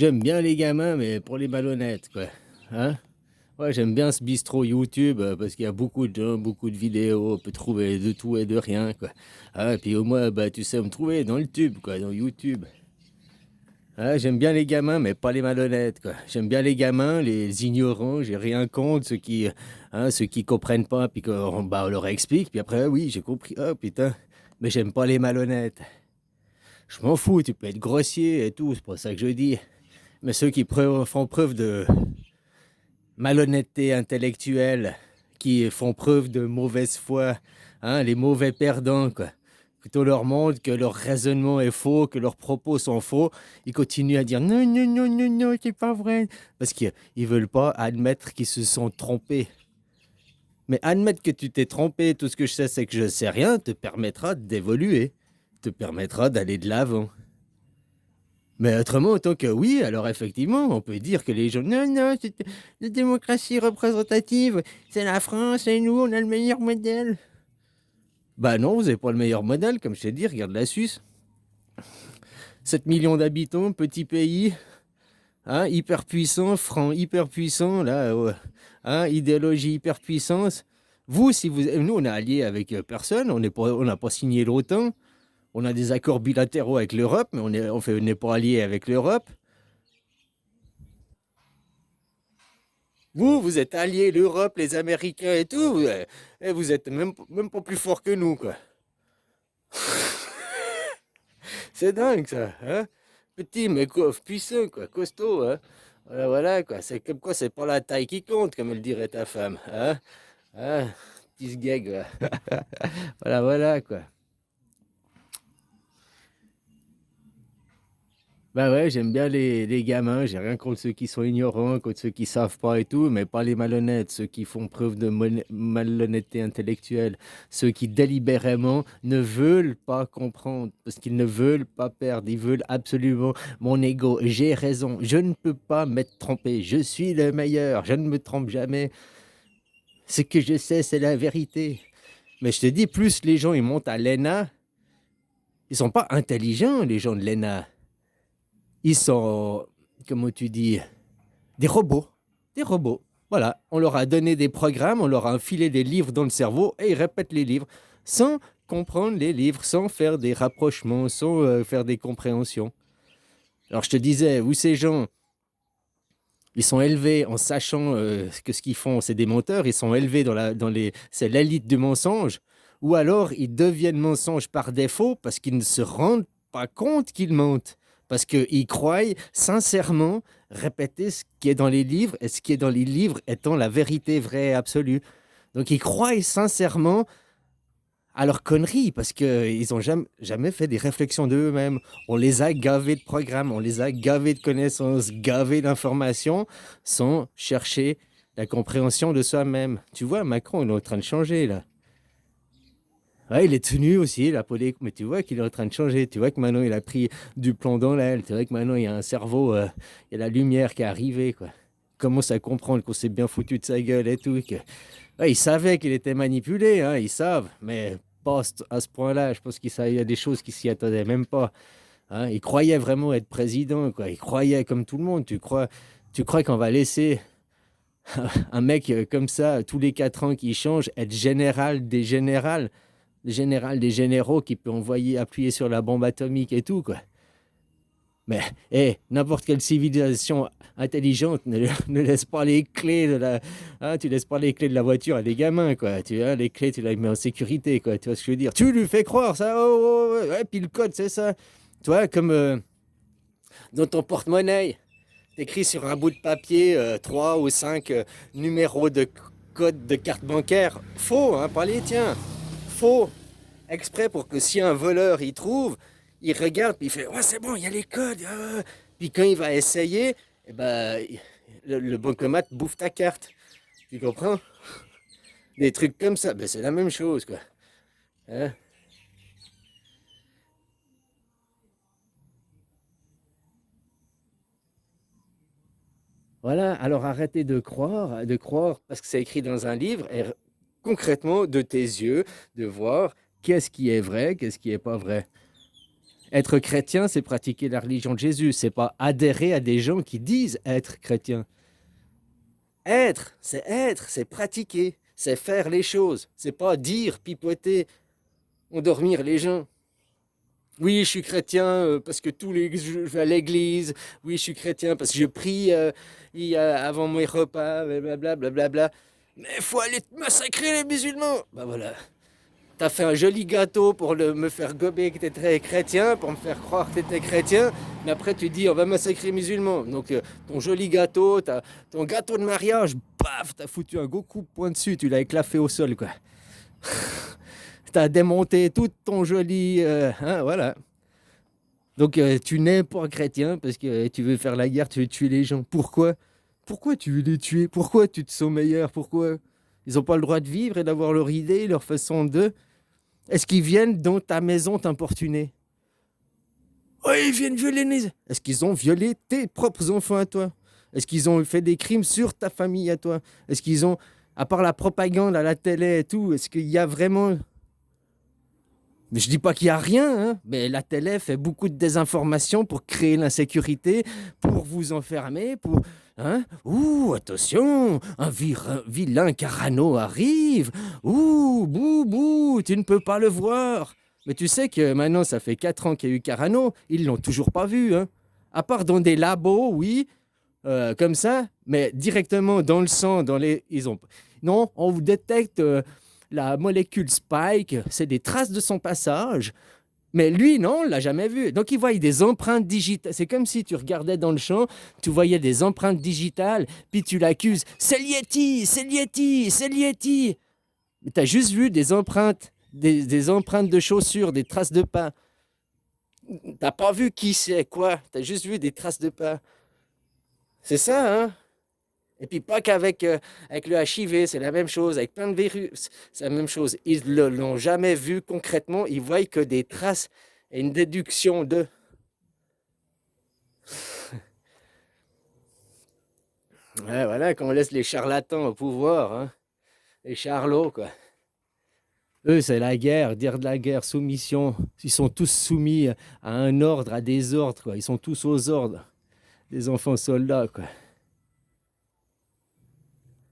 J'aime bien les gamins, mais pour les malhonnêtes, quoi. Hein? Ouais, j'aime bien ce bistrot YouTube parce qu'il y a beaucoup de gens, beaucoup de vidéos, on peut trouver de tout et de rien, quoi. Ah, et puis au moins, bah, tu sais me trouver dans le tube, quoi, dans YouTube. Ah, j'aime bien les gamins, mais pas les malhonnêtes, quoi. J'aime bien les gamins, les ignorants, j'ai rien contre ceux qui comprennent pas, puis qu'on bah, on leur explique, puis après, ah oui, j'ai compris, oh putain, mais j'aime pas les malhonnêtes. Je m'en fous, tu peux être grossier et tout, c'est pas ça que je dis. Mais ceux qui font preuve de malhonnêteté intellectuelle, qui font preuve de mauvaise foi, hein, les mauvais perdants, quoi. Plutôt leur montre que leur raisonnement est faux, que leurs propos sont faux, ils continuent à dire non, non, non, non, non, c'est pas vrai. Parce qu'ils ne veulent pas admettre qu'ils se sont trompés. Mais admettre que tu t'es trompé, tout ce que je sais, c'est que je sais rien, te permettra d'évoluer, te permettra d'aller de l'avant. Mais autrement, autant que oui, alors effectivement, on peut dire que les gens, non, non, c'est la démocratie représentative, c'est la France et nous, on a le meilleur modèle. Bah non, vous n'avez pas le meilleur modèle, comme je t'ai dit, regarde la Suisse. 7 millions d'habitants, petit pays, hein, hyper puissant, franc hyper puissant, là, hein, idéologie hyper puissance. Vous, si vous, nous, on est alliés avec personne, on n'a pas signé l'OTAN, on a des accords bilatéraux avec l'Europe, mais on n'est pas alliés avec l'Europe. Vous êtes alliés, l'Europe, les Américains et tout, et vous êtes même pas plus fort que nous, quoi. C'est dingue, ça, hein? Petit, mais quoi, puissant, quoi, costaud, hein? Voilà, voilà, quoi. C'est comme quoi, c'est pas la taille qui compte, comme elle dirait ta femme, hein? Hein? Petit gag, quoi. Voilà, voilà, quoi. Bah ouais, j'aime bien les gamins, j'ai rien contre ceux qui sont ignorants, contre ceux qui savent pas et tout, mais pas les malhonnêtes, ceux qui font preuve de malhonnêteté intellectuelle, ceux qui délibérément ne veulent pas comprendre, parce qu'ils ne veulent pas perdre, ils veulent absolument mon ego, j'ai raison, je ne peux pas m'être trompé, je suis le meilleur, je ne me trompe jamais, ce que je sais c'est la vérité. Mais je te dis, plus les gens ils montent à l'ENA, ils sont pas intelligents les gens de l'ENA, ils sont, comment tu dis, des robots. Des robots. Voilà, on leur a donné des programmes, on leur a infilé des livres dans le cerveau et ils répètent les livres sans comprendre les livres, sans faire des rapprochements, sans faire des compréhensions. Alors je te disais, vous ces gens, ils sont élevés en sachant que ce qu'ils font, c'est des menteurs, ils sont élevés c'est l'élite du mensonge, ou alors ils deviennent mensonges par défaut parce qu'ils ne se rendent pas compte qu'ils mentent, parce qu'ils croient sincèrement répéter ce qui est dans les livres, et ce qui est dans les livres étant la vérité vraie et absolue. Donc ils croient sincèrement à leurs conneries parce qu'ils n'ont jamais fait des réflexions d'eux-mêmes. On les a gavés de programmes, on les a gavés de connaissances, gavés d'informations sans chercher la compréhension de soi-même. Tu vois, Macron, il est en train de changer là. Ouais, il est tenu aussi, la politique, mais tu vois qu'il est en train de changer. Tu vois que maintenant il a pris du plomb dans l'aile. Tu vois que maintenant il y a un cerveau, il y a la lumière qui est arrivée, quoi. Il commence à comprendre qu'on s'est bien foutu de sa gueule et tout. Ouais, ils savaient qu'il était manipulé, hein, ils savent, mais pas à ce point-là. Je pense qu'il y a des choses qui s'y attendaient même pas. Hein. Il croyait vraiment être président, quoi. Il croyait comme tout le monde. Tu crois qu'on va laisser un mec comme ça, tous les 4 ans qui change, être général des généraux qui peut appuyer sur la bombe atomique et tout, quoi. Mais n'importe quelle civilisation intelligente ne laisse pas les clés de la. Hein, tu laisses pas les clés de la voiture à des gamins, quoi. Tu vois, les clés, tu les mets en sécurité, quoi. Tu vois ce que je veux dire? Tu lui fais croire ça. Oh, oh, ouais, puis le code, c'est ça. Tu vois, comme dans ton porte-monnaie, t'écris sur un bout de papier 3 ou 5 numéros de code de carte bancaire. Faux, hein, pas les tiens. Faux. Exprès pour que si un voleur y trouve, il regarde puis il fait ouais, c'est bon, il y a les codes. Puis quand il va essayer, eh ben, le bancomat bouffe ta carte. Tu comprends? Des trucs comme ça, ben, c'est la même chose, quoi. Hein. Voilà, alors arrêtez de croire parce que c'est écrit dans un livre et concrètement de tes yeux, de voir qu'est-ce qui est vrai, qu'est-ce qui est pas vrai. Être chrétien, c'est pratiquer la religion de Jésus. C'est pas adhérer à des gens qui disent être chrétiens. Être, c'est pratiquer, c'est faire les choses. C'est pas dire, pipoter, endormir les gens. Oui, je suis chrétien parce que je vais à l'église. Oui, je suis chrétien parce que je prie avant mes repas, blablabla, blablabla. Mais il faut aller massacrer les musulmans. Bah voilà. T'as fait un joli gâteau pour me faire gober que t'étais chrétien, pour me faire croire que t'étais chrétien, mais après tu dis on va massacrer les musulmans. Donc ton joli gâteau, ton gâteau de mariage, paf, t'as foutu un gros coup de poing dessus, tu l'as éclafé au sol quoi. T'as démonté tout ton joli... voilà. Donc tu n'es pas chrétien parce que tu veux faire la guerre, tu veux tuer les gens. Pourquoi? Pourquoi tu veux les tuer? Pourquoi tu te sens meilleur? Pourquoi? Ils n'ont pas le droit de vivre et d'avoir leur idée, leur façon de... Est-ce qu'ils viennent dans ta maison t'importuner? Oui, ils viennent violer les... Est-ce qu'ils ont violé tes propres enfants à toi? Est-ce qu'ils ont fait des crimes sur ta famille à toi? Est-ce qu'ils ont, à part la propagande à la télé et tout, est-ce qu'il y a vraiment... Mais je dis pas qu'il y a rien, hein, mais la télé fait beaucoup de désinformation pour créer l'insécurité, pour vous enfermer, pour... Hein? Ouh, attention, un vilain Carano arrive. Ouh, bou, bou, tu ne peux pas le voir. Mais tu sais que maintenant, ça fait 4 ans qu'il y a eu Carano, ils l'ont toujours pas vu. Hein. À part dans des labos, oui, comme ça, mais directement dans le sang, dans les... Ils ont... Non, on vous détecte... la molécule Spike, c'est des traces de son passage. Mais lui, non, on ne l'a jamais vu. Donc, il voyait des empreintes digitales. C'est comme si tu regardais dans le champ, tu voyais des empreintes digitales, puis tu l'accuses. C'est l'Yeti, c'est l'Yeti, c'est l'Yeti. Mais tu as juste vu des empreintes, des empreintes de chaussures, des traces de pas. Tu n'as pas vu qui c'est, quoi. Tu as juste vu des traces de pas. C'est ça, hein? Et puis pas qu'avec avec le HIV, c'est la même chose, avec plein de virus, c'est la même chose. Ils ne l'ont jamais vu concrètement, ils voient que des traces et une déduction de... Ouais, voilà, qu'on laisse les charlatans au pouvoir, hein, les charlots, quoi. Eux, c'est la guerre, dire de la guerre, soumission. Ils sont tous soumis à un ordre, à des ordres, quoi. Ils sont tous aux ordres, des enfants soldats, quoi.